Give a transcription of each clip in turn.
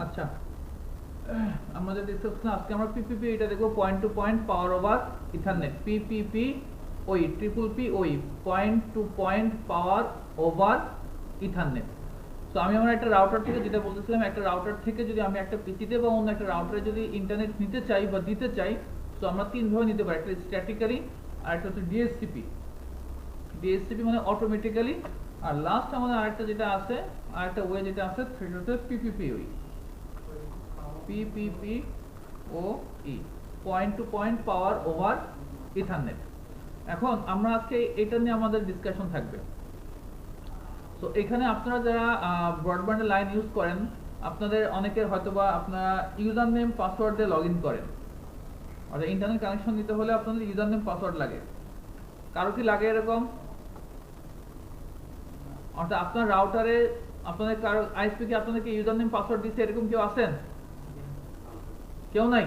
আচ্ছা, আমাদের ডিসকাস না আজকে আমরা পিপিপি এটা দেখব, point to point power over Ethernet. PPP ওই ট্রিপল পি ওই point to point power over Ethernet. তো আমি আমার একটা রাউটার থেকে, যেটা বলতেছিলাম, একটা রাউটার থেকে যদি আমি একটা পিসিতে বা অন্য একটা রাউটারে যদি ইন্টারনেট নিতে চাই বা দিতে চাই, তো আমরা তিন ভাবে নিতে পারি। একটা স্ট্যাটিক্যালি, আর একটা হচ্ছে ডিএসসিপি। ডিএসসিপি মানে অটোমেটিক্যালি, আর লাস্ট আমাদের আরেকটা যেটা আছে, আরেকটা ওয়ে যেটা আছে সেটা হচ্ছে পিপিপি ওই PPP o E, point to point power over Ethernet. এখন আমরা আজকে এটা নিয়ে আমাদের ডিসকাশন থাকবে। তো এখানে আপনারা যারা ব্রডব্যান্ডের লাইন ইউজ করেন, আপনাদের অনেকের হয়তোবা আপনারা ইউজার নেম পাসওয়ার্ড দিয়ে লগ ইন করেন, অর্থাৎ ইন্টারনেট কানেকশন নিতে হলে আপনাদের ইউজার নেম পাসওয়ার্ড লাগে। কারো কি লাগে এরকম? অর্থাৎ আপনার রাউটারে আপনাদের কারো আইএসপি কি আপনাদেরকে ইউজার নেম পাসওয়ার্ড দিচ্ছে, এরকম কেউ আছেন? কেউ নাই?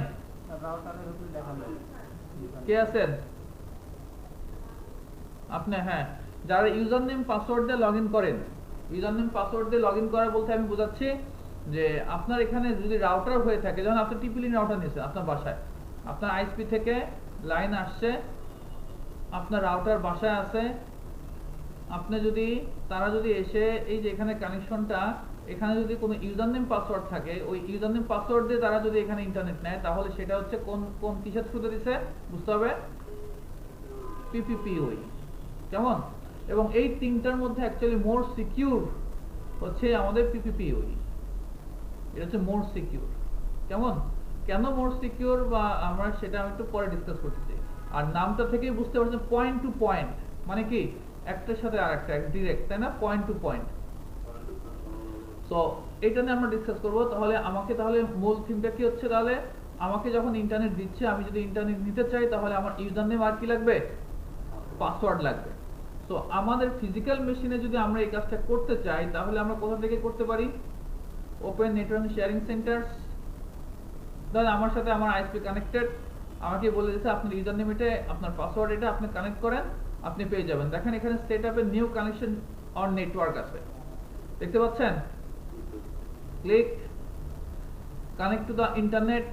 কে আছেন আপনি? হ্যাঁ, যারা ইউজার নেম পাসওয়ার্ড দিয়ে লগ ইন করেন, ইউজার নেম পাসওয়ার্ড দিয়ে লগ ইন করা বলতে আমি বোঝাচ্ছি যে আপনার এখানে যদি রাউটার হয়ে থাকে, যেমন আপনি টিপিলিন রাউটার নিয়েছেন আপনার বাসায়, আপনার আইএসপি থেকে লাইন আসছে, আপনার রাউটার বাসায় আছে, আপনি যদি তারা যদি এসে এই যে এখানে কানেকশনটা, এখানে যদি কোনো ইউজার নেম পাসওয়ার্ড থাকে, ওই ইউজার নেম পাসওয়ার্ড দিয়ে তারা যদি এখানে ইন্টারনেট নেয়, তাহলে সেটা হচ্ছে কোন কোন কিসের থ্রুতে দিছে বুঝতে হবে, পিপিপি ওই। কেমন? এবং এই তিনটার মধ্যে অ্যাকচুয়ালি মোর সিকিউর হচ্ছে আমাদের পিপিপি ওই, এটা হচ্ছে মোর সিকিউর। কেমন? কেন মোর সিকিউর বা আমরা সেটা আমি একটু পরে ডিসকাস করতে চাই। আর নামটা থেকেই বুঝতে পারছেন পয়েন্ট টু পয়েন্ট মানে কি, একটার সাথে আরেকটা ডিরেক্ট, তাই না? Point to point. সো এটা নিয়ে আমরা ডিসকাস করব। তাহলে মূল থিমটা কি হচ্ছে, তাহলে আমাকে যখন ইন্টারনেট দিচ্ছে, আমি যদি ইন্টারনেট নিতে চাই, তাহলে আমার ইউজার নেম আর কি লাগবে? পাসওয়ার্ড লাগবে। সো আমাদের ফিজিক্যাল মেশিনে যদি আমরা এই কাজটা করতে চাই, তাহলে আমরা কোথা থেকে করতে পারি? Open network sharing centres. ধরেন আমার সাথে আমার আইএসপি কানেক্টেড, আমাকে বলে দিচ্ছে আপনার ইউজার নেম এটা, আপনার পাসওয়ার্ড এটা, আপনি কানেক্ট করেন, আপনি পেয়ে যাবেন। দেখেন এখানে সেট আপে নিউ কানেকশন অন নেটওয়ার্ক আছে, দেখতে পাচ্ছেন? Click connect to the internet,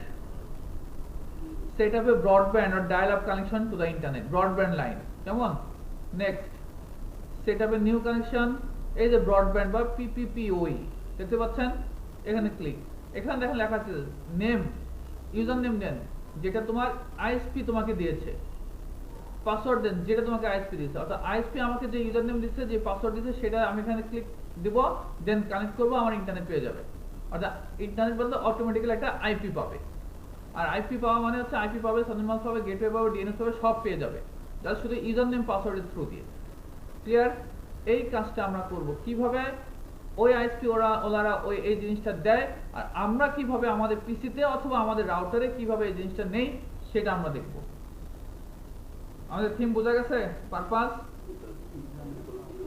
set up a broadband or dial up connection to the internet, broadband line. কেমন? Next, set up a new connection, এই যে ব্রডব্যান্ড বা পিপিপিওই, দেখতে পাচ্ছেন? এখানে ক্লিক, এখানে দেখেন লেখা আছে নেম, ইউজার নেম দেন যেটা তোমার আইএসপি তোমাকে দিয়েছে, পাসওয়ার্ড দেন যেটা তোমাকে আইএসপি দিয়েছে। অর্থাৎ আইএসপি আমাকে যে ইউজার নেম দিচ্ছে, যে পাসওয়ার্ড দিচ্ছে, সেটা আমি এখানে ক্লিক দিব, দেন কানেক্ট করবো, আমার ইন্টারনেট পেয়ে যাবে। অর্থাৎ ইন্টারনেট বলতে অটোমেটিক্যালি একটা আইপি পাবে। আর আইপি পাওয়া মানে হচ্ছে আইপি পাবে, সাবনেট পাবে, গেটওয়ে পাবে, ডিএনএস পাবে, সব পেয়ে যাবে, জাস্ট শুধু ইউজার নেম পাসওয়ার্ডের থ্রু দিয়ে। ক্লিয়ার? এই কাজটা আমরা করব কিভাবে? ওই আইএসপি ওনারা ওই এই জিনিসটা দেয়, আর আমরা কিভাবে আমাদের পিসিতে অথবা আমাদের রাউটারে কিভাবে এই জিনিসটা নেই, সেটা আমরা দেখব। আমাদের থিম বোঝা গেছে? পারপাস।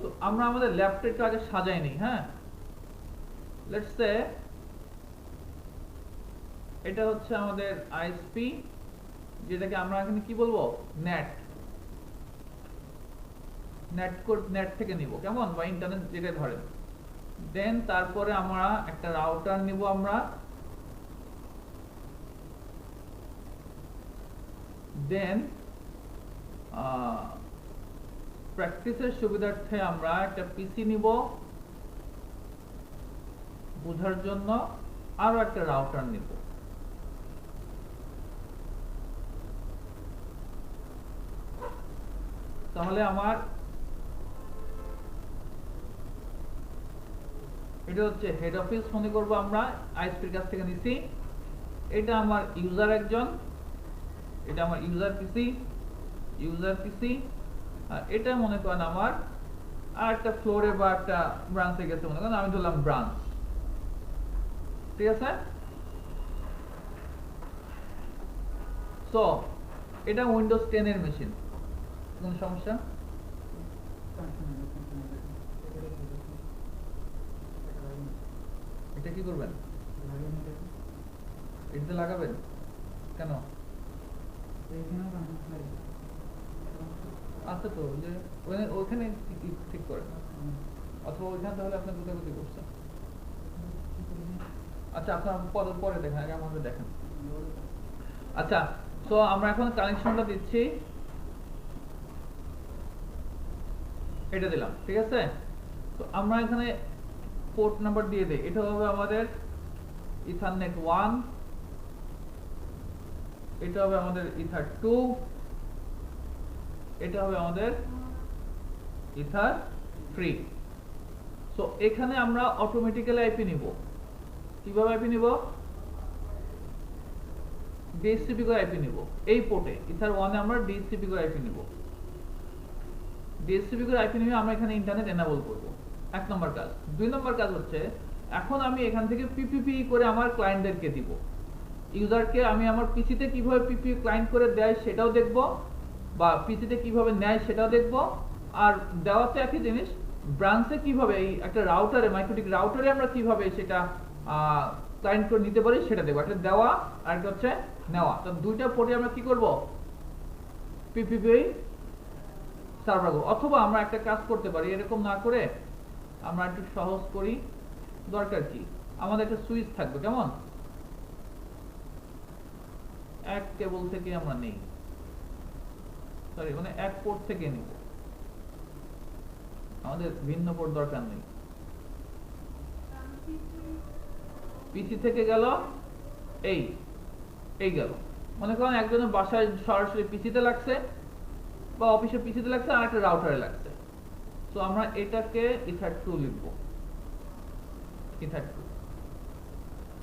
তো আমরা আমাদের ল্যাপটপটা আগে সাজাই নিই। হ্যাঁ, লেটস সে এটা হচ্ছে আমাদের আইএসপি, যেটাকে আমরা এখানে কি বলবো, নেট নেট থেকে নিব, কেমন, বা ইন্টারনেট যেটা ধরেন। দেন তারপরে আমরা একটা রাউটার নিব, আমরা দেন প্র্যাকটিসের সুবিধার্থে আমরা একটা পিসি নিব বোঝার জন্য, আরো একটা রাউটার নিব। তাহলে আমার এটা হচ্ছে হেড অফিস মনে করবো, আমরা আইএসপির কাছ থেকে নিছি। এটা আমার ইউজার একজন, এটা আমার ইউজার পিসি, আর এটা মনে করেন আমার আর একটা ফ্লোরে বা একটা ব্রাঞ্চে গেছে, মনে করেন আমি ধরলাম ব্রাঞ্চ। ঠিক আছে? সো এটা উইন্ডোজ 10 এর মেশিন, কোন সমস্যা? এটা কি করবেন? এটাতে লাগাবেন কেন? আচ্ছা, তো যে ওইখানে ঠিক করেন, অথবা ওইখানে তাহলে আপনি কোথায় করছেন? আচ্ছা আপনার পরে দেখেন, আগে আমাকে দেখেন। আচ্ছা, সো আমরা এখন কানেকশনটা দিচ্ছি, এটা দিলাম, ঠিক আছে। তো আমরা এখানে পোর্ট নাম্বার দিয়ে দেই, এটা হবে আমাদের ইথারনেট 1, এটা হবে আমাদের ইথার 2, এটা হবে আমাদের ইথার 3। সো এখানে আমরা অটোমেটিক্যালি আইপি নিব। কিভাবে আইপি নিব? ডিএসসিপি করে আইপি নিব। এই পোর্টে ইথার 1 এ আমরা ডিএসসিপি করে আইপি নিব। ডিএসসিপি করে আইপি নিয়ে আমরা এখানে ইন্টারনেট এনাবল করব, এক নম্বর কাজ। দুই নম্বর কাজ হচ্ছে এখন আমি এখান থেকে পিপিপি করে আমার ক্লায়েন্টদেরকে দিব। ইউজারকে আমি আমার পিসিতে কিভাবে পিপি ক্লায়েন্ট করে দেয় সেটাও দেখব, বা পিসিতে কিভাবে নেয় সেটাও দেখব। আর দেওয়াতে একই জিনিস, ব্রাঞ্চে কিভাবে এই একটা রাউটারে, মাইক্রোটিক রাউটারে আমরা কিভাবে সেটা ক্লায়েন্ট করে নিতে পারি সেটা দেখব। একটা দেওয়া আর একটা হচ্ছে নেওয়া। তো দুইটা পোর্টে আমরা কি করব? পিপিপি সার্ভার করব। অথবা আমরা একটা কাজ করতে পারি, এরকম না করে আমরা একটু সহজ করি। দরকার কি, আমাদের একটা সুইচ থাকবে, কেমন? এক কেবল থেকে আমরা নেই, সরি মানে এক পোর্ট থেকে নিব, আমাদের ভিন্ন পোর্ট দরকার নেই। পিসি থেকে গেল এই গেল, মনে করেন একজনের বাসায় সরাসরি পিসিতে লাগছে বা অফিসে পিসিতে লাগছে, আর একটা রাউটারে লাগছে। তো আমরা এটাকে ইথার 2 লিখব, ইথার 2।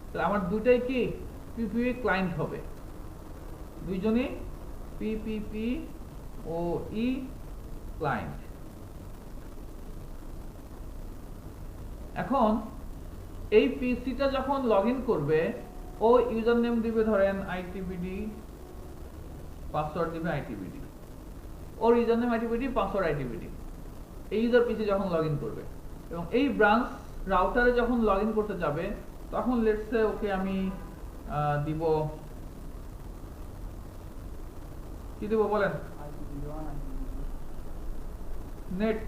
তাহলে আমার দুইটাই কি পিপিপি ক্লায়েন্ট হবে, দুইজনই পিপিপি ও ই ক্লায়েন্ট। এখন এই পিসিটা যখন লগইন করবে, ও ইউজার নেম দিবে ধরেন আইটিবিডি, পাসওয়ার্ড দিবে আইটিবিডি, ওর user name ITBD, password ITBD. এই ইউজার পিসি যখন লগইন করবে এবং এই ব্রাঞ্চ রাউটারে যখন লগইন করতে যাবে, তখন লেটস সে ওকে আমি দিব, কি দিব বলেন? নেট,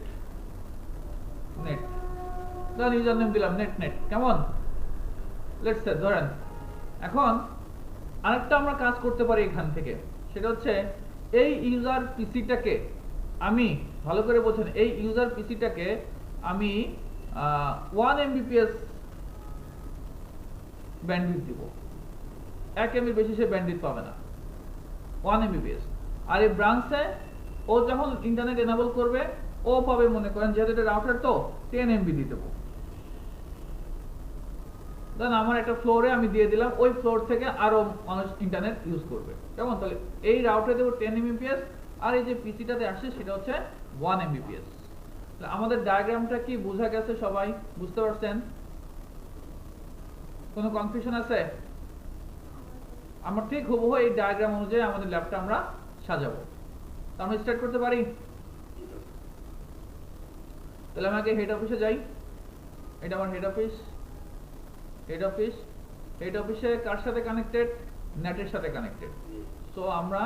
নেট ধরেন ইউজার নেম দিলাম নেট, কেমন? লেটস সে ধরেন। এখন আরেকটা আমরা কাজ করতে পারি এখান থেকে, সেটা হচ্ছে এই ইউজার পিসিটাকে আমি, ভালো করে বোঝেন, এই ইউজার পিসিটাকে আমি 1 Mbps ব্যান্ডউইথ দিব। 1 MB বেশি সে ব্যান্ডউইথ পাবে না, 1 Mbps। আর এই ব্রাঞ্চে ও যখন ইন্টারনেট এনাবল করবে, ও পাবে, মনে করেন যেহেতু এটা রাউটার তো 10 MB দিয়ে দেবো। দেন আমার একটা ফ্লোরে আমি দিয়ে দিলাম, ওই ফ্লোর থেকে আরো মানুষ ইন্টারনেট ইউজ করবে, কেমন? তাহলে এই রাউটারে দেবো 10 Mbps, আর এই যে পিসিটাতে আসে সেটা হচ্ছে 1 Mbps। আমাদের ডায়াগ্রামটা কি বোঝা গেছে? সবাই বুঝতে পারছেন? কোনো কনফিউশন আছে? আমরা ঠিক হুবহু এই ডায়াগ্রাম অনুযায়ী আমাদের ল্যাবটা আমরা সাজাবো। তো আমরা স্টার্ট করতে পারি। তাহলে আমাকে হেড অফিসে যাই, এটা আমার হেড অফিস। হেড অফিসে কার সাথে কানেক্টেড? নেটের সাথে কানেক্টেড। সো আমরা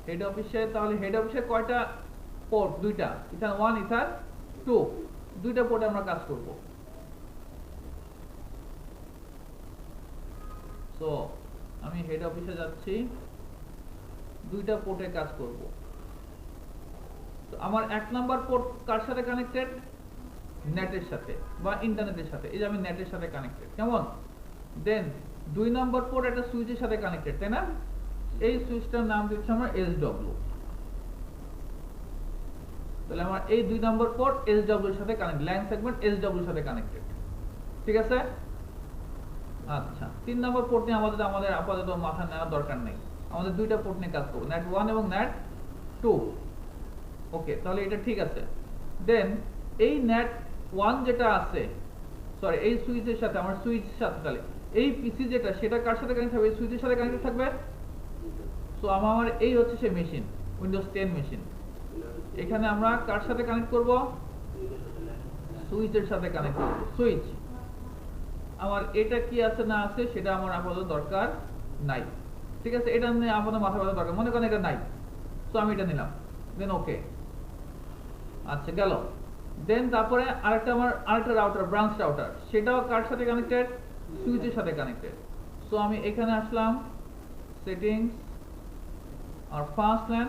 হেড অফিসে, তাহলে হেড অফিসে কয়টা পোর্ট? দুইটা, ইথার 1 ইথার 2, দুইটা পোর্টে আমরা কাজ করব। সো আমি হেড অফিসে যাচ্ছি, দুইটা পোর্টে কাজ করব। তো আমার এক নাম্বার পোর্ট কার সাথে কানেক্টেড? নেটের সাথে বা ইন্টারনেটের সাথে। এই যে আমি নেটের সাথে কানেক্টেড, কেমন? দেন 2 নাম্বার পোর্ট একটা সুইচের সাথে কানেক্টেড, তাই না? এই সুইচটার নাম দিচ্ছি আমরা SW। তাহলে আমার এই 2 নাম্বার পোর্ট SW এর সাথে কানেক্ট, ল্যান সেগমেন্ট SW এর সাথে কানেক্টেড, ঠিক আছে? আচ্ছা, 3 নাম্বার পোর্ট নিয়ে আমাদের আপাতত মাথা নেওয়ার দরকার নেই, আমাদের দুইটা পোর্ট নিয়ে কাজ করব, নেট 1 এবং নেট 2। ওকে, তাহলে এটা ঠিক আছে। দেন এই নেট 1 যেটা আছে, সরি এই সুইচের সাথে, আমার সুইচ সাথে, তাহলে এই পিসি যেটা, সেটা কার সাথে কানেক্ট থাকবে? এই সুইচের সাথে কানেক্ট থাকবে। সো আমার এই হচ্ছে সেই মেশিন, উইন্ডোজ 10 মেশিন। এখানে আমরা কার সাথে কানেক্ট করব? সুইচের সাথে কানেক্ট করব। সুইচ আমার এটা কি আছে না আছে সেটা আমার আপাতত দরকার নাই, ঠিক আছে? এটা নিয়ে আপাতত মাথা ব্যথা দরকার, মনে করেন এটা নাই, সো আমি এটা নিলাম, দেন ওকে। আচ্ছা গেল। দেন তারপরে আরেকটা রাউটার, ব্রাঞ্চ রাউটার, সেটাও কার সাথে কানেক্টেড? সুইচের সাথে কানেক্টেড। সো আমি এখানে আসলাম, সেটিংস আর ফার্স্ট ল্যান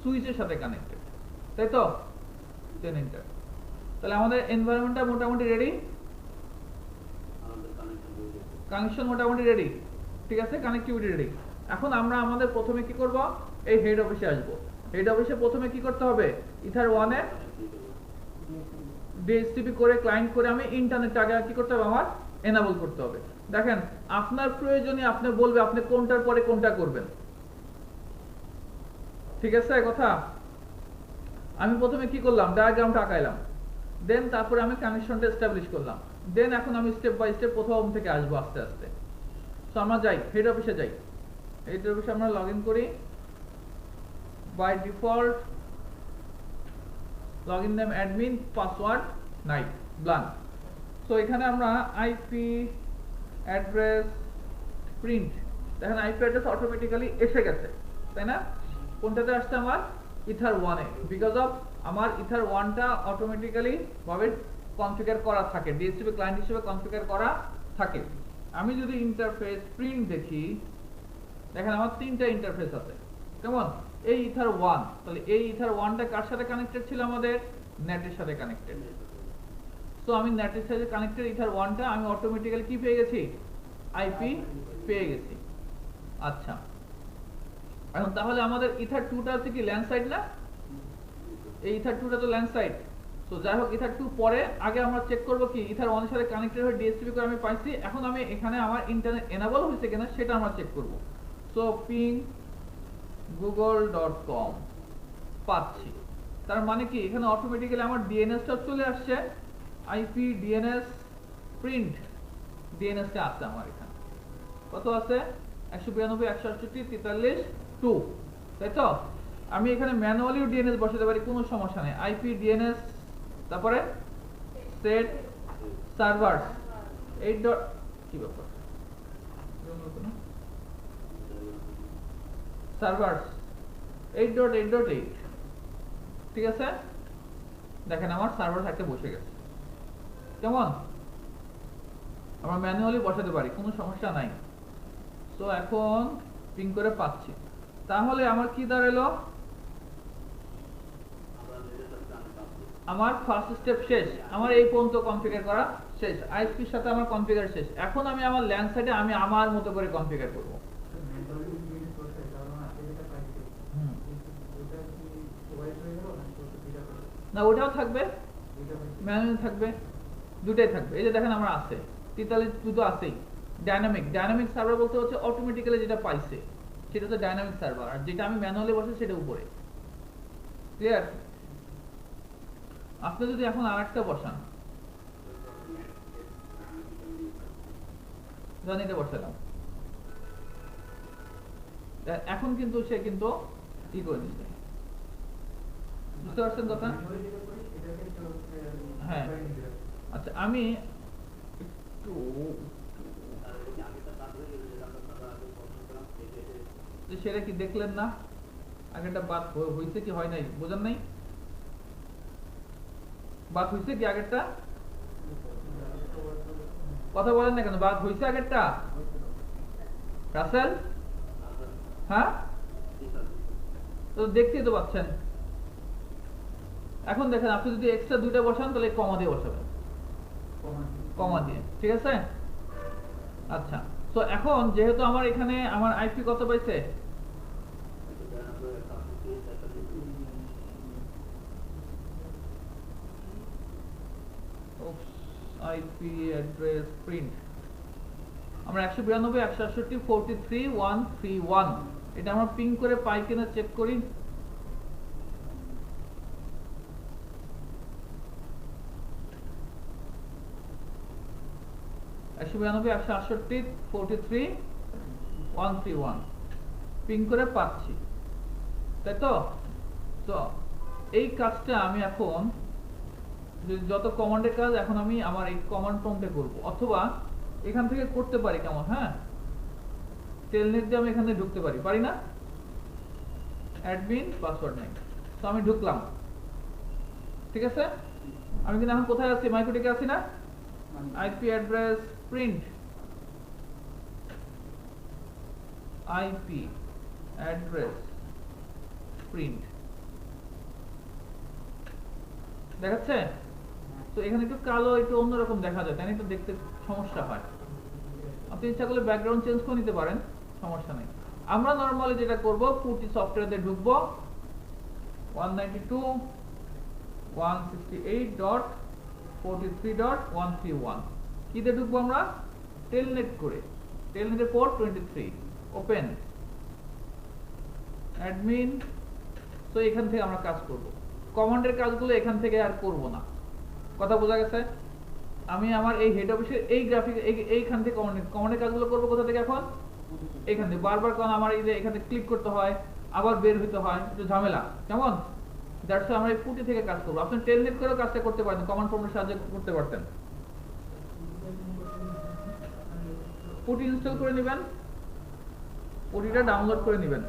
সুইচের সাথে কানেক্টেড, তাই তো? Then enter. তাহলে আমাদের এনভায়রনমেন্টটা মোটামুটি রেডি, কানেকশন মোটামুটি রেডি, ঠিক আছে, কানেক্টিভিটি রেডি। এখন আমরা আমাদের প্রথমে কি করব, এই হেড অফিসে আসব। হেড অফিসে প্রথমে কি করতে হবে, ইথার 1 এ ডিএসটিপি করে ক্লায়েন্ট করে আমি ইন্টারনেট আগে কি করতে হবে, আমার এনাবল করতে হবে। দেখেন আপনার প্রয়োজনে আপনি বলবে আপনি কোনটার পরে কোনটা করবেন, ঠিক আছে কথা। আমি প্রথমে কি করলাম, ডায়াগ্রামটা আঁকাইলাম, দেন তারপরে আমি কানেকশনটা এস্টাবলিশ করলাম, দেন এখন আমি স্টেপ বাই স্টেপ প্রথম থেকে আসবো আস্তে আস্তে। সো আমরা যাই হেড অফিসে যাই। হেড অফিসে আমরা লগ ইন করি। By default login name admin, password নাই, ব্ল্যাঙ্ক। সো এখানে আমরা আইপি অ্যাড্রেস প্রিন্ট, দেখেন আইপি অ্যাড্রেস অটোমেটিক্যালি এসে গেছে, তাই না? কোনটাতে আসছে, আমার ইথার 1 এ, বিকজ অফ আমার ইথার 1টা অটোমেটিক্যালি ভাবে কনফিগার করা থাকে, ডিএসটিপি ক্লায়েন্ট হিসেবে কনফিগার করা থাকে। আমি যদি ইন্টারফেস প্রিন্ট দেখি, দেখেন আমার 3টা ইন্টারফেস আছে, কেমন? এই ইথার 1, তাহলে এই ইথার 1টা কার সাথে কানেক্টেড ছিল, আমাদের নেটের সাথে কানেক্টেড। সো আমি নেটের সাথে কানেক্টেড ইথার 1টা আমি অটোমেটিক্যালি কি পেয়ে গেছি, আইপি পেয়ে গেছি। আচ্ছা, এখন তাহলে আমাদের ইথার 2টা হচ্ছে কি ল্যান্ড সাইড না? এই ইথার 2টা তো ল্যান্ড সাইড। তো যাই হোক, ইথার 2 পরে, আগে আমরা চেক করব কি ইথার 1 এর সাথে কানেক্টেড হয়ে ডিএসটিপি করে আমি পাইছি। এখন আমি এখানে আমার ইন্টারনেট এনাবল হয়েছে কিনা সেটা আমরা চেক করব। সো পিং google.com পাচ্ছি, তার মানে কি এখানে অটোমেটিক্যালি আমার ডিএনএসটা চলে আসছে, আইপি ডিএনএস প্রিন্ট ডিএনএসটা আছে আমার এখানে। কত আছে, 192.168.43.2, তাই তো? আমি এখানে ম্যানুয়ালিও ডিএনএস বসাতে পারি, কোনো সমস্যা নেই। আইপি ডিএনএস, তারপরে সেট সার্ভারস 8. কি ব্যাপার, সার্ভারস 8.8.8, ঠিক আছে? দেখেন আমার সার্ভার একটা বসে গেছে, কেমন? আমরা ম্যানুয়ালি বসাতে পারি, কোনো সমস্যা নাই। সো এখন পিং করে পাচ্ছি, তাহলে আমার কি দাঁড়ালো, আমার ফার্স্ট স্টেপ শেষ, আমার এই পর্যন্ত কনফিগার করা শেষ, আইপির সাথে আমার কনফিগার শেষ। এখন আমি আমার ল্যান্ড সাইডে আমি আমার মতো করে কনফিগার করব। না, ওটাও থাকবে, ম্যানুয়াল থাকবে, দুটাই থাকবে। এই যে দেখেন আমার আছে 43 দুটো আছেই। ডাইনামিক সার্ভার বলতে হচ্ছে অটোমেটিক্যালি যেটা পাইছে সেটা হচ্ছে ডাইনামিক সার্ভার, আর যেটা আমি ম্যানুয়ালি বসে সেটা উপরে। ক্লিয়ার? আপনি যদি এখন আরেকটা বসান, ধরেন এটা বসালাম, এখন কিন্তু সে কিন্তু ই করে দিচ্ছে, বুঝতে পারছেন কথা? হ্যাঁ, আচ্ছা আমি একটু সেটা কি দেখলেন না, আগেরটা বাদ হয়েছে কি হয় নাই, বোঝেন নাই? বাদ হয়েছে কি আগেরটা? কথা বলেন না কেন, বাদ হয়েছে আগেরটা? রাসেল, হ্যাঁ, তো দেখতেই তো পাচ্ছেন। এখন দেখেন আপনি যদি এক্সট্রা 2টা বসান তাহলে কমা দিয়ে বসাবেন, কমা দিয়ে, ঠিক আছে? আচ্ছা, তো এখন যেহেতু আমার এখানে আমার আইপি কত পাইছে, আইপি অ্যাড্রেস প্রিন্ট আমরা 192.168.43.131, এটা আমরা পিং করে পাই কিনা চেক করি। পিং করে পাচ্ছি, তাই তো? তো এই কাজটা আমি এখন যত কমান্ডের কাজ এখন আমি আমার এই কমান্ড প্রম্পটে করব, অথবা এখান থেকে করতে পারি, কেমন? হ্যাঁ, টেলনেট দিয়ে আমি এখানে ঢুকতে পারি না? অ্যাডমিন পাসওয়ার্ড নাই, তো আমি ঢুকলাম, ঠিক আছে? আমি কিন্তু এখন কোথায় আছি, মাইক্রোটিকে আছি না? IP address print IP address print দেখাচ্ছে। তো এখানে একটু কালো, একটু অন্যরকম দেখা যায়, তাই না? একটু দেখতে সমস্যা হয়। আপনি ইচ্ছা করলে ব্যাকগ্রাউন্ড চেঞ্জ করে নিতে পারেন, সমস্যা নেই। আমরা নরমালি যেটা করব, পুটি সফটওয়্যারে ঢুকবো 192.168.43.131 কিতে ঢুকবো আমরা? টেলনেট করে। টেলনেটের পোর্ট 23 ওপেন অ্যাডমিন। তো এখান থেকে আমরা কাজ করব, কমান্ডের কাজগুলো এখান থেকে আর করব না। কথা বোঝা গেছে? আমি আমার এই হেড অফিসের এই গ্রাফিক এইখান থেকে কমান্ডের কাজগুলো করব কোথা থেকে? এখন এখান থেকে। বারবার কারণ আমার এই যে এখান থেকে ক্লিক করতে হয়, আবার বের হইতে হয়, একটু ঝামেলা, কেমন? দ্যাটস আমরা এই পুটি থেকে কাজ করব। আপনি টেলনেট করেও কাজটা করতে পারেন, কমান্ড প্রম্পটের সাহায্যে করতে পারতেন। পুটি ইনস্টল করে নেবেন, পুটিটা ডাউনলোড করে নেবেন,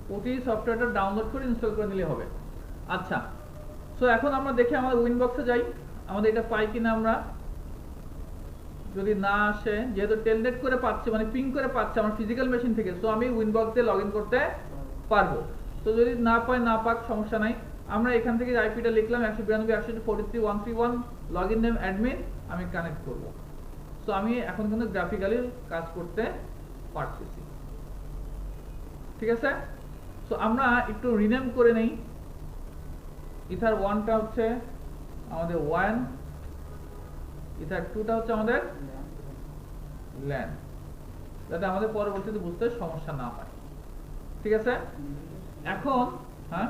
পুটি সফটওয়্যারটা ডাউনলোড করে ইনস্টল করে নিলে হবে। আচ্ছা, সো এখন আমরা দেখি আমাদের উইনবক্সে যাই, আমাদের এটা পাই কিনা। আমরা যদি না আসে, যেহেতু টেলনেট করে পাচ্ছে, মানে পিং করে পাচ্ছে আমার ফিজিক্যাল মেশিন থেকে, সো আমি উইনবক্সে লগ ইন করতে পারবো। তো যদি না পাই, না পাক, সমস্যা নাই। আমরা এখান থেকে আইপিটা লিখলাম 192.168.43.131, লগ ইন নেম অ্যাডমিন, আমি কানেক্ট করব। সো আমি এখন কিন্তু গ্রাফিক্যালি কাজ করতে পারতেছি, ঠিক আছে? সো আমরা একটু রিনেম করে নেই। ইথার 1টা হচ্ছে আমাদের 1, ইথার 2টা হচ্ছে আমাদের ল্যান, যাতে আমাদের পরবর্তীতে বুঝতে সমস্যা না হয়, ঠিক আছে? এখন হ্যাঁ,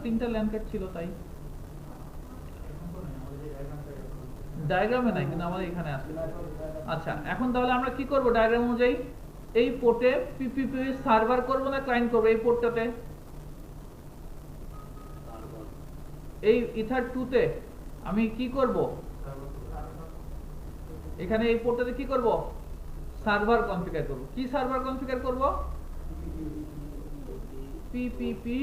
3টা ল্যান কার্ড ছিল, তাই ডায়াগ্রামে নাই, কিন্তু আমাদের এখানে আছে। আচ্ছা, এখন তাহলে আমরা কি করব? ডায়াগ্রাম অনুযায়ী এই পোর্টে পিপিপি সার্ভার করব না ক্লায়েন্ট করব? এই পোর্টটাতে, এই ইথার 2 তে আমি কি করব? এখানে এই পোর্টটাতে কি করব? সার্ভার কনফিগার করব। কি সার্ভার কনফিগার করব? পিপিপি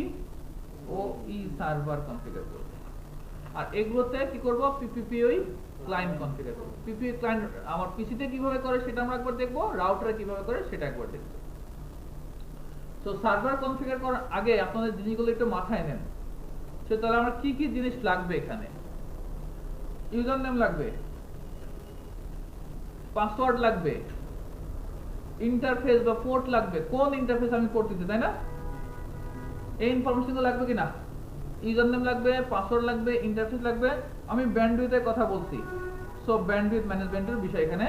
ও ই সার্ভার কনফিগার করব। আর এগুলোতে কি করব? পিপিপি ওই ক্লায়েন্ট কনফিগার করব। পিপিপি ক্লায়েন্ট আমার পিসিতে কিভাবে করে সেটা আমরা একবার দেখব, রাউটারে কিভাবে করে সেটা একবার দেখব। তো সার্ভার কনফিগার করার আগে আপনাদের জিনিসগুলো একটু মাথায় নেন। সে তাহলে আমরা কি কি জিনিস লাগবে? এখানে ইউজার নেম লাগবে, পাসওয়ার্ড লাগবে, ইন্টারফেস বা পোর্ট লাগবে, কোন ইন্টারফেস আমি করতেছি, তাই না? এই ইনফরমেশনগুলো লাগবে কিনা? ইউজার নেম লাগবে, পাসওয়ার্ড লাগবে, ইন্টারফেস লাগবে। আমি ব্যান্ডউইথের কথা বলছি, সো ব্যান্ডউইথ ম্যানেজমেন্টের বিষয় এখানে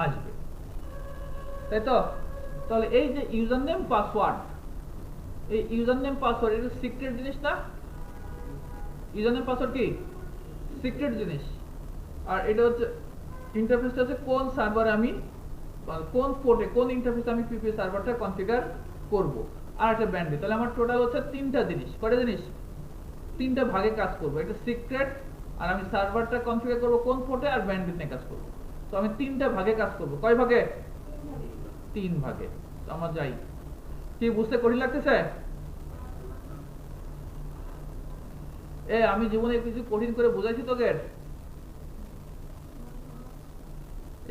আসবে, তাই তো? তাহলে এই যে ইউজার নেম পাসওয়ার্ড, এই ইউজার নেম পাসওয়ার্ড এটা সিক্রেট জিনিস না? ইউজার নেম পাসওয়ার্ড কি সিক্রেট জিনিস। আর এটা হচ্ছে ইন্টারফেসটা হচ্ছে কোন সার্ভারে আমি, কোন পোর্টে, কোন ইন্টারফেসে আমি পিপি সার্ভারটা কনফিগার করব। আর একটা ব্যান্ডউইথ। তাহলে আমার টোটাল হচ্ছে 3টা জিনিস। কয়টা জিনিস? 3টা ভাগে কাজ করব। এটা সিক্রেট, আর আমি সার্ভারটা কনফিগার করব কোন পোর্টে, আর ব্যান্ডউইথ নিয়ে কাজ করব। তো আমি 3টা ভাগে কাজ করব। কয় ভাগে? 3 ভাগে। তো আমরা যাই। কি বুঝতে কঠিন লাগতেছে? আমি জীবনে কিছু কঠিন করে বুঝাইছি তোকে,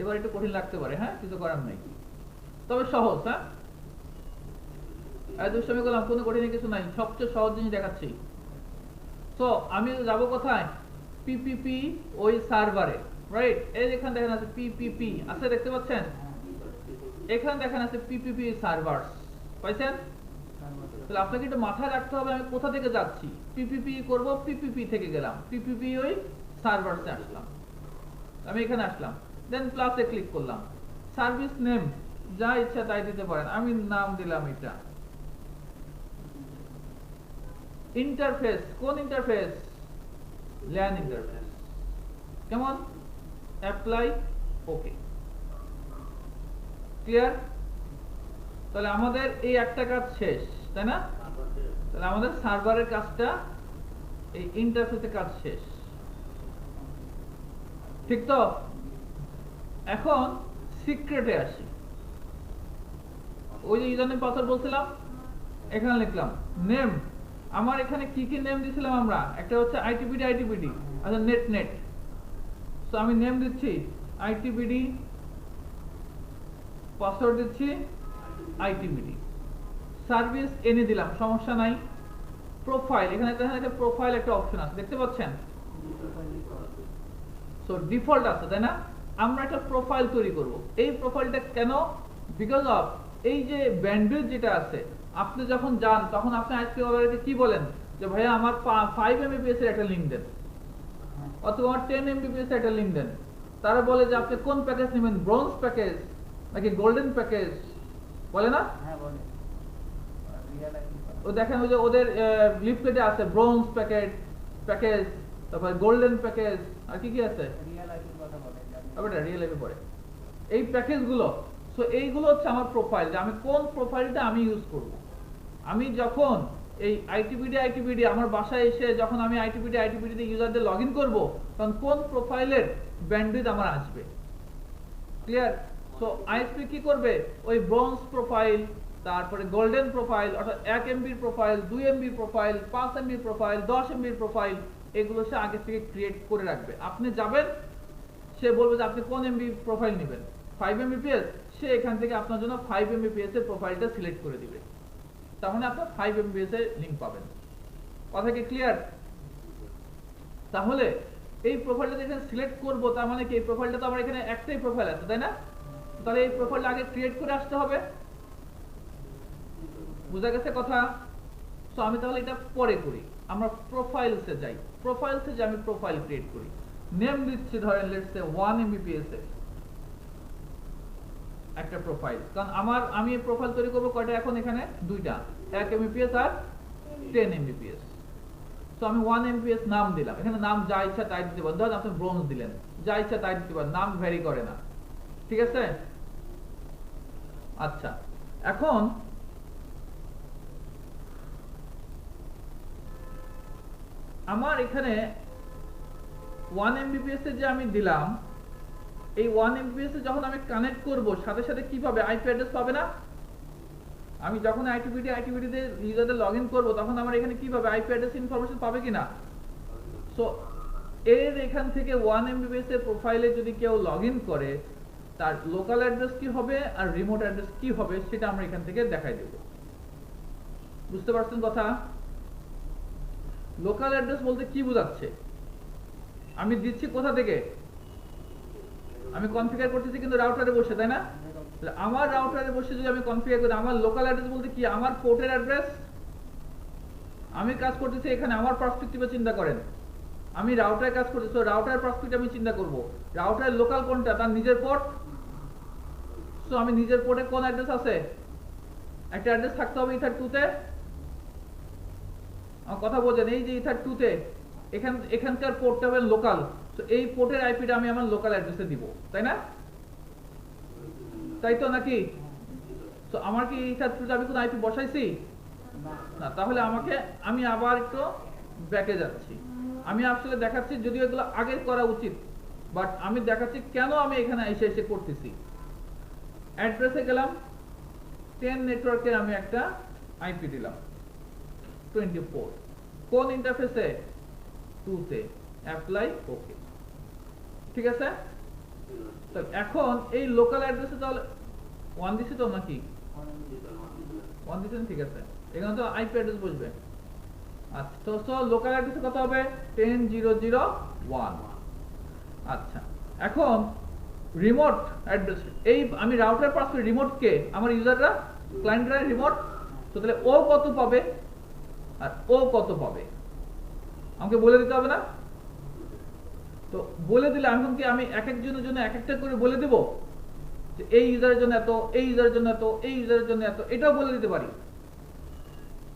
এবার একটু কঠিন লাগতে পারে, হ্যাঁ, কিছু করার নাই, তবে সহজ। হ্যাঁ, দুষ্টামি করলাম, কোনো কঠিন কিছু নাই, সবচেয়ে সহজ জিনিস দেখাচ্ছি। তো আমি যাবো কোথায়? পিপিপি ওই সার্ভারে, রাইট? এই এখানে দেখেন আছে পিপিপি আছে, দেখতে পাচ্ছেন? এখানে দেখেন আছে পিপিপি সার্ভার, পাইছেন? তাহলে আপনাকে একটু মাথায় রাখতে হবে আমি কোথা থেকে যাচ্ছি। পিপিপি করব, পিপিপি থেকে গেলাম, পিপিপি ওই সার্ভারসে আসলাম, আমি এখানে আসলাম, দেন প্লাসে ক্লিক করলাম। সার্ভিস নেম যা ইচ্ছা তাই দিতে পারেন, আমি নাম দিলাম এটা। ইন্টারফেস, কোন ইন্টারফেস? ল্যান ইন্টারফেস, কেমন? অ্যাপ্লাই, ওকে, ক্লিয়ার? তাহলে আমাদের এই একটা কাজ শেষ, তাই না? তাহলে আমাদের সার্ভারের কাজটা, এই ইন্টারফেসের কাজ শেষ, ঠিক তো? এখন সিক্রেটে আসি। ওই যে ইউজার নেম পাসওয়ার্ড বলছিলাম, এখানে লিখলাম নেম। আমার এখানে কি কি নেম দিয়েছিলাম আমরা? একটা হচ্ছে আইটিপিডি, আইটিপিডি, আচ্ছা নেট নেট। সো আমি নেম দিচ্ছি আইটিপিডি পাসওয়ার্ড দিচ্ছি আইটিবিডি, সার্ভিস এনে দিলাম, সমস্যা নাই। প্রোফাইল, এখানে একটা প্রোফাইল একটা অপশন আছে দেখতে পাচ্ছেন, সো ডিফল্ট আছে তাই না? আমরা একটা প্রোফাইল তৈরি করব। এই প্রোফাইলটা কেন? বিকজ অফ এই যে ব্যান্ডউইথ যেটা আছে, আপনি যখন যান তখন আপনি আইএসপি প্রোভাইডারকে কি বলেন যে ভাইয়া আমার 5 Mbps এর একটা লিংক দেন, অথবা আমার 10 Mbps এর একটা লিংক দেন। তারা বলে যে আপনি কোন প্যাকেজ নেবেন, ব্রোঞ্জ প্যাকেজ নাকি গোল্ডেন প্যাকেজ, বলে না? হ্যাঁ বলে। ও দেখেন ওই যে ওদের লিফলেটে আছে ব্রোঞ্জ প্যাকেজ, তারপর গোল্ডেন প্যাকেজ, আর কি কি আছে, রিয়েল আইপির কথা বলে। আবার রিয়েল লাইফে পড়ে এই প্যাকেজগুলো। সো এইগুলো হচ্ছে আমার প্রোফাইল, যে আমি কোন প্রোফাইলটা আমি ইউজ করব। আমি যখন এই আইটিবিডি আমার বাসায় এসে যখন আমি আইটিবিডি তে ইউজারদের লগইন করব, তখন কোন প্রোফাইলের ব্যান্ডউইথ আমার আসবে। ক্লিয়ার? সো আইএসপি কি করবে, ওই ব্রোঞ্জ প্রোফাইল, তারপরে গোল্ডেন প্রোফাইল অর্থাৎ 1 MB profile, 2 MB profile, 5 MB profile, 10 MB profile, এগুলো সে আগে থেকে ক্রিয়েট করে রাখবে। আপনি যাবেন, সে বলবে যে আপনি কোন এমবি প্রোফাইল নেবেন, 5 Mbps, সে এখান থেকে আপনার জন্য 5 Mbps এর প্রোফাইলটা সিলেক্ট করে দিবে। তার মানে আপনি 5 Mbps এর লিংক পাবেন। কথা কি ক্লিয়ার? তাহলে এই প্রোফাইলটা এখানে সিলেক্ট করব, তার মানে কি এই প্রোফাইলটা তো আমার এখানে একটাই প্রোফাইল আছে তাই না? তাহলে এই প্রোফাইলটা আগে ক্রিয়েট করে আসতে হবে। বুঝা গেছে কথা? সো আমি তাহলে এটা পরে করি, আমরা প্রোফাইলসে যাই। প্রোফাইলসে যে আমি প্রোফাইল ক্রিয়েট করি, নেম দিচ্ছি ধরেন লেটস সে 1 Mbps এর একটা প্রোফাইল। কারণ আমি এই প্রোফাইল তৈরি করব কয়টা, এখন এখানে দুইটা, 1 Mbps আর 10 Mbps। তো আমি 1 Mbps নাম দিলাম, এখানে নাম যা ইচ্ছা তাই দিতে পারেন, ধরেন আপনি ব্রোঞ্জ দিলেন, যা ইচ্ছা তাই দিতে পারেন, নাম ভ্যারি করে না, ঠিক আছে? আচ্ছা, এখন আমার এখানে 1 Mbps যে আমি দিলাম, এই 1 Mbps যখন আমি কানেক্ট করব, সাথে সাথে কি পাবে, আইপি অ্যাড্রেস পাবে না? আমি যখন আইটিবিডি তে ইউজারদের লগইন করব, তখন আমার এখানে কি পাবে, আইপি অ্যাড্রেস ইনফরমেশন পাবে কিনা? সো এর এখান থেকে 1 Mbps এর প্রোফাইলে যদি কেউ লগইন করে, তার লোকাল অ্যাড্রেস কি হবে আর রিমোট অ্যাড্রেস কি হবে সেটা আমরা এখান থেকে দেখাই দেব। বুঝতে পারছেন কথা? লোকাল অ্যাড্রেস বলতে কি বোঝাচ্ছে, আমি দিচ্ছি কোথা থেকে, আমি কনফিগার করতেছি কিন্তু রাউটারে বসে, তাই না? আমার রাউটারে বসে যদি আমি কনফিগার করি, আমার লোকাল অ্যাড্রেস বলতে কি, আমার পোর্টের অ্যাড্রেস। আমি কাজ করতেছি এখানে আমার পার্সপেক্টিভে চিন্তা করেন, আমি রাউটারে কাজ করতেছি, তো রাউটার পার্সপেক্টিভে আমি চিন্তা করব, রাউটারের লোকাল কোনটা, তার নিজের পোর্ট। সো আমি নিজের পোর্টে কোন অ্যাড্রেস আছে, একটা অ্যাড্রেস থাকতে হবে ইথার 2 তে। আমার কথা বোঝেন, এই যে ইথার 2 তে এখানকার পোর্টটা হবে লোকাল, তো এই পোর্টের আইপিটা আমি আমার লোকাল অ্যাড্রেসে দিব, তাই না? তাই তো নাকি? তো আমার কি ইথার 2 তে আমি কোন আইপি বসাইছি না? তাহলে আমি আবার একটু ব্যাকে যাচ্ছি, আমি আসলে দেখাচ্ছি, যদিও এগুলো আগে করা উচিত, বাট আমি দেখাচ্ছি কেন আমি এখানে এসে করতেছি। অ্যাড্রেসে গেলাম, 10 নেটওয়ার্কে আমি একটা আইপি দিলাম 24, কোন ইন্টারফেসে, 2 তে, অ্যাপ্লাই, ওকে, ঠিক আছে? তো এখন এই লোকাল অ্যাড্রেসে তাহলে 1 দিছি তো নাকি, 1 দিছেন, ঠিক আছে, এখানে তো আইপি অ্যাড্রেস বসবে। আচ্ছা, তো লোকাল অ্যাড্রেসে কত হবে, 10.0.0.1। আচ্ছা, এখন রিমোট অ্যাড্রেস, এই আমি রাউটার পাস করি, রিমোট কে, আমার ইউজাররা, ক্লায়েন্টরা রিমোট। তো তাহলে ও কত পাবে আর ও কত পাবে আমাকে বলে দিতে হবে না? তো বলে দিলে আমি এক একজনের জন্য এক একটা করে বলে দেব যে এই ইউজারের জন্য এত, এই ইউজারের জন্য এত, এই ইউজারের জন্য এত, এটাও বলে দিতে পারি,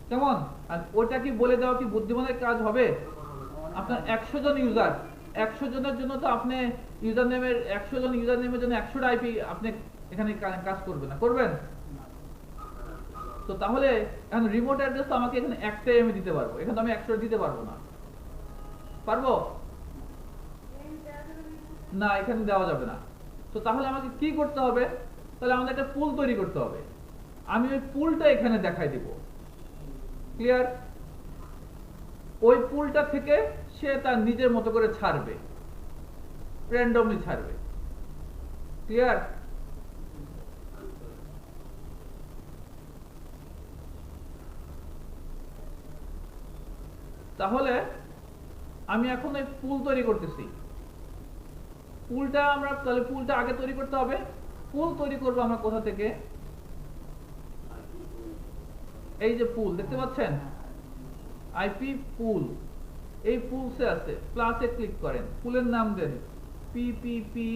কেমন? আর ওটা কি বলে দেওয়া কি বুদ্ধিমানের কাজ হবে? আপনার 100 জন ইউজার, 100 জনের জন্য তো আপনি ইউজার নেমের 100 জন ইউজার নেমের জন্য 100টা আইপি আপনি এখানে কাজ করবেন না, করবেন? তো তাহলে এখন রিমোট অ্যাড্রেস তো আমাকে এখানে একটাই আমি দিতে পারবো, এখানে তো আমি 100 দিতে পারবো না, পারবো না, এখানে দেওয়া যাবে না। তো তাহলে আমাকে কি করতে হবে, তাহলে আমাদের একটা পুল তৈরি করতে হবে, আমি ওই পুলটা এখানে দেখাই দিব। ক্লিয়ার? ওই পুলটা থেকে সে তার নিজের মতো করে ছাড়বে, র্যান্ডমলি ছাড়বে। ক্লিয়ার? তাহলে আমি এখন এই পুল তৈরি করতেছি। পুলটা আমরা তাহলে পুলটা আগে তৈরি করতে হবে। পুল তৈরি করব আমরা কোথা থেকে? এই যে পুল দেখতে পাচ্ছেন, আইপি পুল, এই পুলসে আছে, প্লাসে ক্লিক করেন, পুলের নাম দেন পিপিপি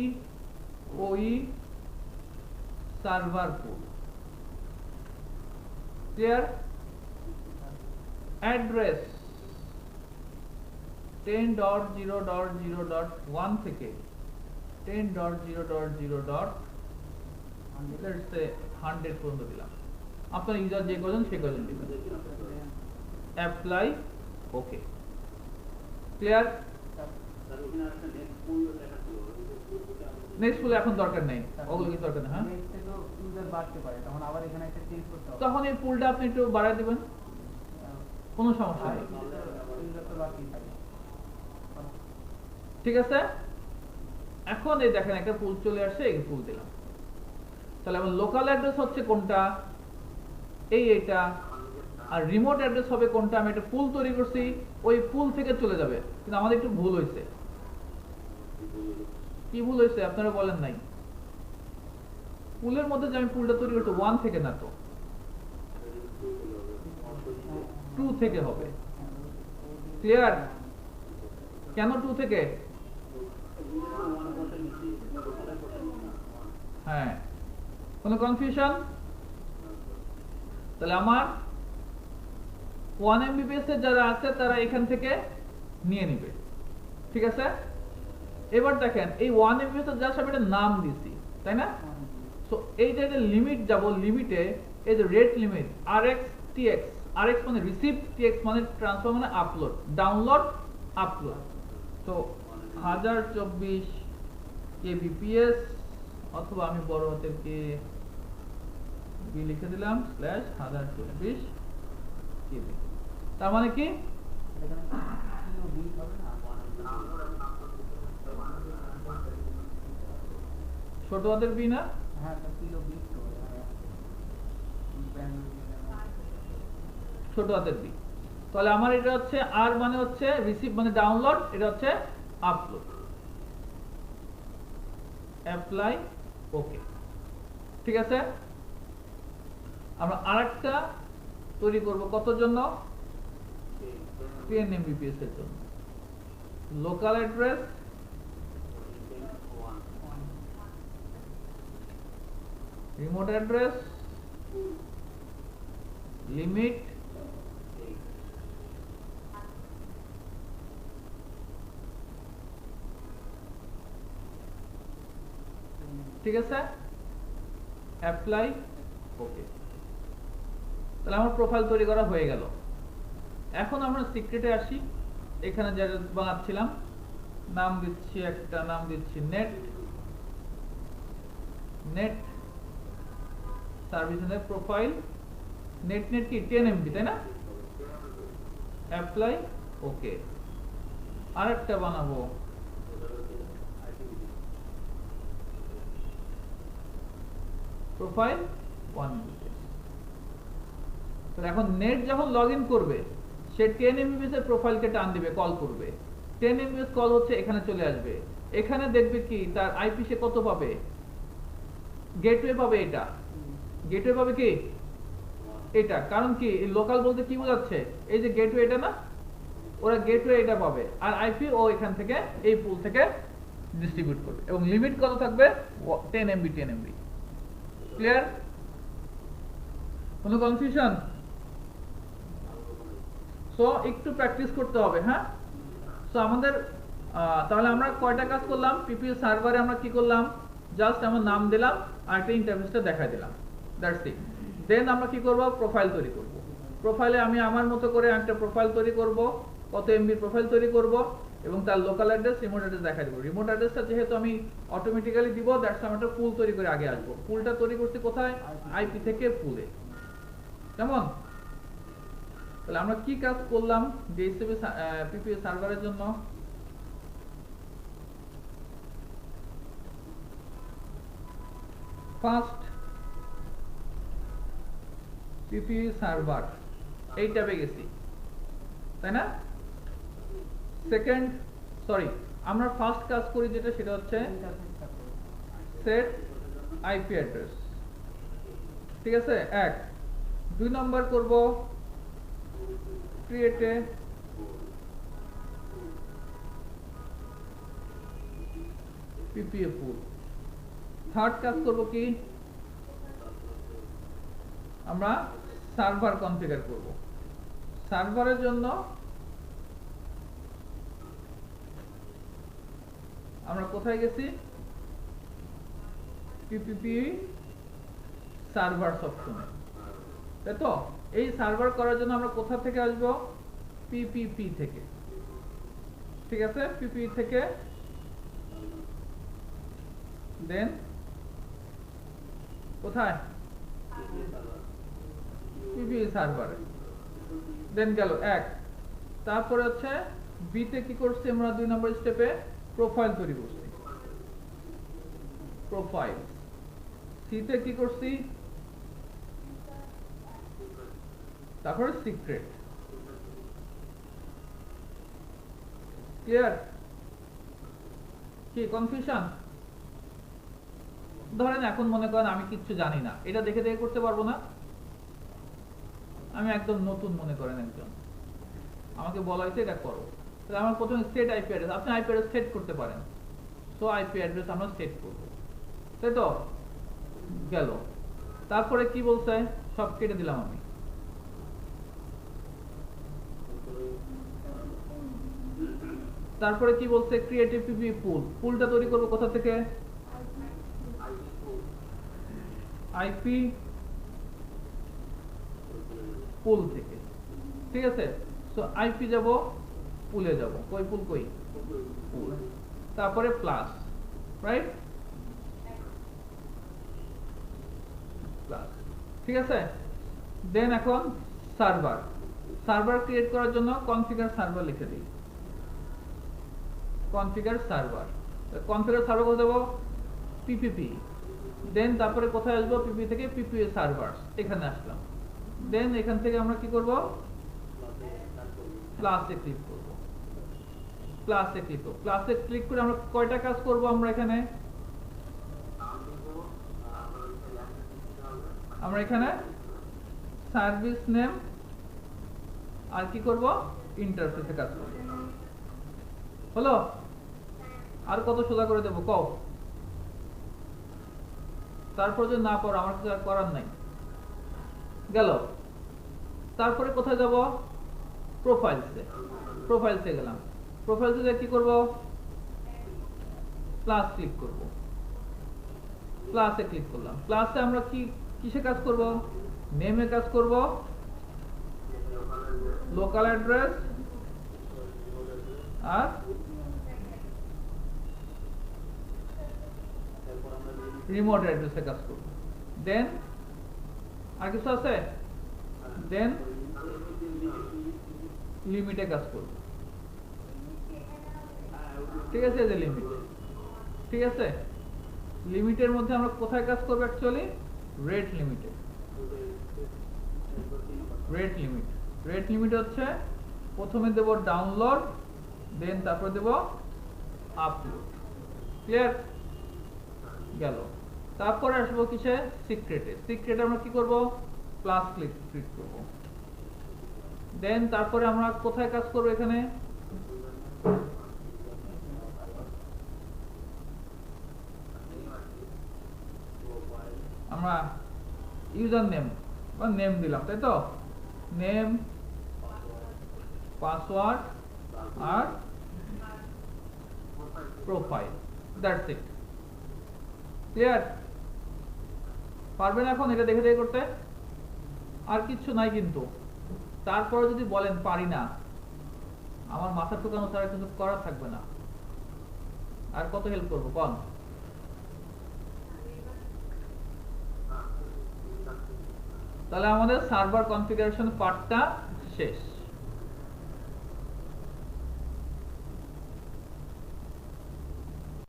ওই সার্ভার পুল। ক্লিয়ার? অ্যাড্রেস 10.0.0.1 থেকে 10.0.0.100 পর্যন্ত দিলাম। আপনার ইউজার যে কজন সে কজন দিবেন। অ্যাপ্লাই, ওকে। ক্লিয়ার? নেক্সট পুল এখন দরকার নেই, ওগুলো কি দরকার নেই। হ্যাঁ, তখন এই পুলটা আপনি একটু বাড়ায় দিবেন, কোনো সমস্যা নেই। ঠিক আছে, এখন এই দেখেন একটা পুল চলে আসছে, এই পুল দিলাম। তাহলে আমার লোকাল অ্যাড্রেস হচ্ছে কোনটা? এইটা। আর রিমোট অ্যাড্রেস হবে কোনটা? আমি একটা পুল তৈরি করছি, ওই পুল থেকে চলে যাবে। কিন্তু আমাদের একটু ভুল হয়েছে। কি ভুল হয়েছে আপনারা বলেন নাই? পুলের মধ্যে যে আমি পুলটা তৈরি করছি 1 থেকে না, তো 2 থেকে হবে। ক্লিয়ার? কেন 2 থেকে? হ্যাঁ, কোনো কনফিউশন? তাহলে আমার 1 MBPS এর যারা আছে তারা এখান থেকে নিয়ে নিবে। ঠিক আছে, এবার দেখেন এই 1 MBPS এর জাস্ট আমি একটা নাম দিছি, তাই না? সো এই যে লিমিট যাব, লিমিটে এই যে rate limit RX TX, RX মানে রিসিভ, TX মানে ট্রান্সফার মানে আপলোড, ডাউনলোড আপলোড। তো 1024 kbps, অথবা আমি বড় হাতের কে বি লিখে দিলাম /1024 kb। তার মানে কি ছোট হাতের বি না? ছোট হাতের বি। তাহলে আমার এটা হচ্ছে আর মানে হচ্ছে রিসিভ মানে ডাউনলোড, এটা হচ্ছে আপলোড। অ্যাপ্লাই, ওকে। ঠিক আছে, আমরা আরেকটা তৈরি করব কত জন্য? 10 MBPS এর জন্য। Local address remote address limit ঠিক আছে, অ্যাপ্লাই, ওকে। তাহলে আমার প্রোফাইল তৈরি করা হয়ে গেল। এখন আমরা সিক্রেটে আসি। এখানে যা বানাচ্ছিলাম নাম দিচ্ছি, একটা নাম দিচ্ছি নেট সার্ভিস প্রোফাইল। নেট কি 10 MB, তাই না? অ্যাপ্লাই, ওকে। আরেকটা বানাবো প্রোফাইল 1 MB। এখন নেট যখন লগ ইন করবে সে 10 MBPS এর প্রোফাইলকে টান দিবে, কল করবে। 10 MBPS কল হচ্ছে, এখানে চলে আসবে। এখানে দেখবে কি তার আইপি সে কত পাবে? গেটওয়ে পাবে। এটা গেটওয়ে পাবে কি? এটা। কারণ কি লোকাল বলতে কি বোঝাচ্ছে? এই যে গেটওয়ে, এটা না, ওরা গেটওয়ে এটা পাবে। আর আইপি ও এখান থেকে এই পুল থেকে ডিস্ট্রিবিউট করবে। এবং লিমিট কত থাকবে? 10 MB। ক্লিয়ার? কোনো কনফিউশন? সো একটু প্র্যাকটিস করতে হবে। হ্যাঁ, সো আমাদের তাহলে আমরা কয়টা কাজ করলাম? পিপি সার্ভারে আমরা কি করলাম? জাস্ট আমার নাম দিলাম আর একটা ইন্টারফেসটা দেখাই দিলাম, দ্যাটস ইট। দেন আমরা কি করব? প্রোফাইল তৈরি করব। প্রোফাইলে আমি আমার মতো করে একটা প্রোফাইল তৈরি করব, কত এমবি প্রোফাইল তৈরি করব, এবং তার লোকাল অ্যাড্রেস, রিমোট অ্যাড্রেস দেখাই দেবো। রিমোট অ্যাড্রেসটা যেহেতু আমি অটোমেটিক্যালি দিব, দ্যাটস আমি একটা পুল তৈরি করে আগে আসবো। পুলটা তৈরি করছি কোথায়? আইপি থেকে পুলে। কেমন? তাহলে আমরা কি কাজ করলাম ডিএসসিপি পিপি সার্ভারের জন্য? ফার্স্ট পিপি সার্ভার এই ট্যাবে গেছি, তাই না? সেকেন্ড সরি আমরা ফার্স্ট কাজ করি যেটা সেটা হচ্ছে সেট আইপি অ্যাড্রেস, ঠিক আছে। এক 2 নম্বর করব create a PPA pool. Third কাজ করব কি, আমরা সার্ভার কনফিগার করব। সার্ভারের জন্য আমরা কোথায় গেছি, পিপিপি সার্ভার অপশনে, তাই তো। এই সার্ভার করার জন্য আমরা কোথা থেকে আসব, পিপিপি থেকে, ঠিক আছে। পিপি থেকে দেন কোথায়, পিপি সার্ভারে, দেন গেল এক। তারপরে হচ্ছে বি তে কি করছি আমরা, 2 নম্বর স্টেপে প্রোফাইল তৈরি করছি, প্রোফাইল। সি তে কি করছি, তারপরে সিক্রেট। ক্লিয়ার? কি কনফিউশন? ধরেন এখন মনে করেন আমি কিচ্ছু জানি না, এটা দেখে দেখে করতে পারবো না, আমি একদম নতুন মনে করেন একজন, আমাকে বলা হয়েছে এটা করো, তাহলে আমার প্রথমে সেট আইপি অ্যাড্রেস, আপনি আইপি অ্যাড্রেস সেট করতে পারেন, সো আইপি অ্যাড্রেস আমরা সেট করব, তাই তো। গেল। তারপরে কি বলছে, সব কেটে দিলাম আমি। তারপরে কি বলছে, ক্রিয়েটিভ পিপি পুল। পুলটা তৈরি করব কোথা থেকে, আইপি পুল থেকে, ঠিক আছে। সো আইপি যাব, পুলে যাব, কই পুল কই, পুল। তারপরে প্লাস, রাইট, প্লাস, ঠিক আছে। দেন এখন সার্ভার, সার্ভার ক্রিয়েট করার জন্য কনফিগার সার্ভার লিখে দিই, কনফিগার সার্ভার। কনফিগার সার্ভার করে দেবো পিপিপি, দেন তারপরে কোথায় আসবো, পিপি থেকে পিপি সার্ভারস, এখানে আসলাম। দেন এখান থেকে আমরা কি করব, প্লাসে ক্লিক করব, প্লাসে ক্লিক করব। প্লাসে ক্লিক করে আমরা কয়টা কাজ করব, আমরা এখানে সার্ভিস নেম আর কি করব, ইন্টারফেসে কাজ করব। হলো? আর কত সোজা করে দেবো কও? তারপর যদি না পারো, আমার কিছু আর করার নাই। গেল। তারপরে কোথায় যাব, প্রোফাইলসে, প্রোফাইলসে গেলাম। প্রোফাইলসে কি করব, প্লাস ক্লিক করব, প্লাসে ক্লিক করলাম। প্লাসে আমরা কি কিসে কাজ করব, নেমে কাজ করব, লোকাল অ্যাড্রেস আর রিমোট অ্যাড্রেসে কাজ করব। দেন আর কিছু আছে, দেন লিমিটে কাজ করব, ঠিক আছে। এই যে লিমিট, ঠিক আছে। লিমিটের মধ্যে আমরা কোথায় কাজ করব, অ্যাকচুয়ালি রেট লিমিটে, রেট লিমিট। রেট লিমিট হচ্ছে প্রথমে দেব ডাউনলোড, দেন তারপর দেব আপলোড। ক্লিয়ার? গেল। তারপরে আসবো কিসে, সিক্রেটে। সিক্রেটে আমরা কি করব, প্লাস ক্লিক করব। দেন তারপরে আমরা কোথায় কাজ করব, এখানে আমরা ইউজার নেম বা নেম দিলাম, তাই তো। নেম, পাসওয়ার্ড আর প্রোফাইল, দ্যাটস ইট। ক্লিয়ার? পারবেন এখন এটা দেখে দেখে করতে? আর কিছু নাই কিন্তু। তারপরে যদি বলেন পারি না, আমার মাথা ঠুকানো ছাড়া কিছু করার থাকবে না। আর কত হেল্প করবো কোন? তাহলে আমাদের সার্ভার কনফিগারেশন পার্টটা শেষ।